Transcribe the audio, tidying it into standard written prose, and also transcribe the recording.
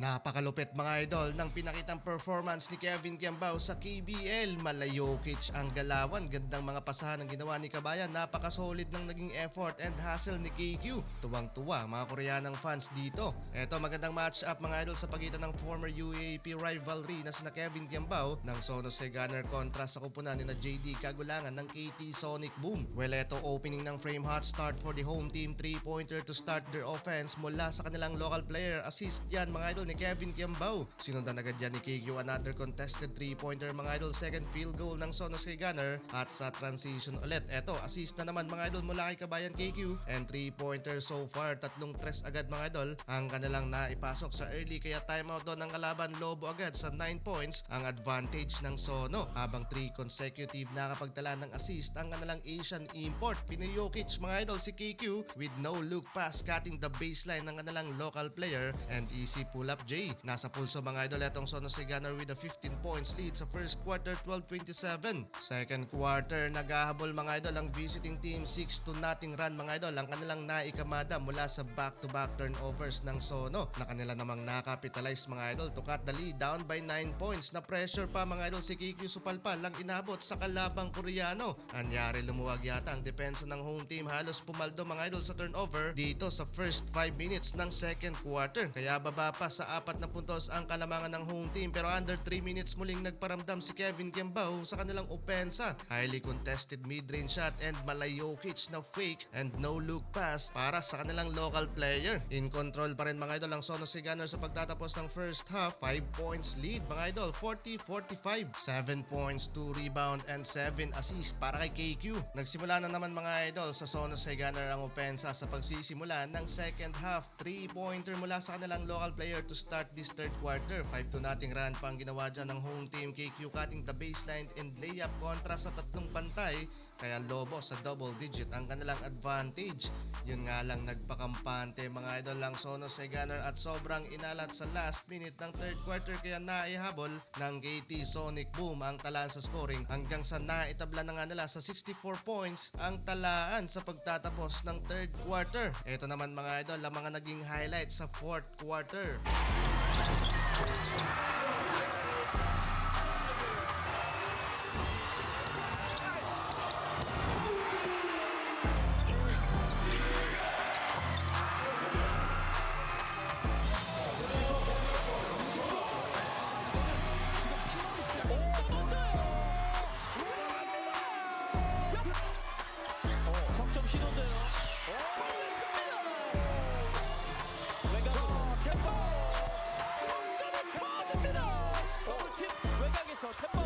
Napakalupit mga idol ng pinakitang performance ni Kevin Kiambao sa KBL. Malayokic ang galawan, gandang mga pasahan ang ginawa ni Kabayan, napakasolid ng naging effort and hustle ni KQ. Tuwang-tuwa mga Koreanang fans dito. Eto magandang match-up mga idol sa pagitan ng former UAAP rivalry na sina Kevin Kiambao ng Sonos Gunner kontra sa kupunan ni na JD Kagulangan ng KT Sonic Boom. Well, eto opening ng frame hot start for the home team, 3-pointer to start their offense mula sa kanilang local player. Assist yan mga idol ni Kevin Kiambao. Sinundan agad yan ni KQ, another contested 3-pointer mga idol, second field goal ng Sonos Gunner at sa transition ulit. Eto, assist na naman mga idol mula kay Kabayan KQ and 3-pointer so far. Tatlong tres agad mga idol ang kanilang naipasok sa early kaya timeout doon ng kalaban. Lobo agad sa 9 points ang advantage ng Sono habang 3 consecutive nakapagtala ng assist ang kanilang Asian import. Pinayokic mga idol si KQ with no look pass cutting the baseline ng kanilang local player and easy pull up J. Nasa pulso mga idol itong Sonos Gunner with a 15 points lead sa first quarter, 12-27. Second quarter, naghahabol mga idol ang visiting team, 6-0 run mga idol ang kanilang naikamada mula sa back-to-back turnovers ng Sono na kanila namang nakapitalize mga idol to cut the lead down by 9 points. Na pressure pa mga idol si KQ, supalpal lang inabot sa kalabang Koreano. Anyari lumuwag yata ang depensa ng home team, halos pumaldo mga idol sa turnover dito sa first 5 minutes ng second quarter. Kaya baba pa sa 4 na puntos ang kalamangan ng home team pero under 3 minutes muling nagparamdam si Kevin Kiambao sa kanilang opensa. Highly contested mid-range shot and Malayokic na fake and no look pass para sa kanilang local player. In control pa rin mga idol ang Sonos Gunner sa pagtatapos ng first half. 5 points lead mga idol, 40-45. 7 points, 2 rebound and 7 assist para kay KQ. Nagsimula na naman mga idol sa Sonos Gunner ang opensa sa pagsisimula ng second half. 3-pointer mula sa kanilang local player to start this third quarter. 5-0 run pa ang ginawa dyan ng home team. KQ cutting the baseline and layup kontra sa tatlong pantay. Kaya lobo sa double digit ang kanilang advantage. Yun nga lang nagpakampante mga idol lang Sonos Gunner at sobrang inalat sa last minute ng third quarter kaya naihabol ng KT Sonic Boom ang talaan sa scoring hanggang sa naitabla na nga nila sa 64 points ang talaan sa pagtatapos ng third quarter. Ito naman mga idol ang mga naging highlights sa fourth quarter. 석점 시도인데요. 외곽 석점을 파냅니다. 더블팀 외곽에서 템po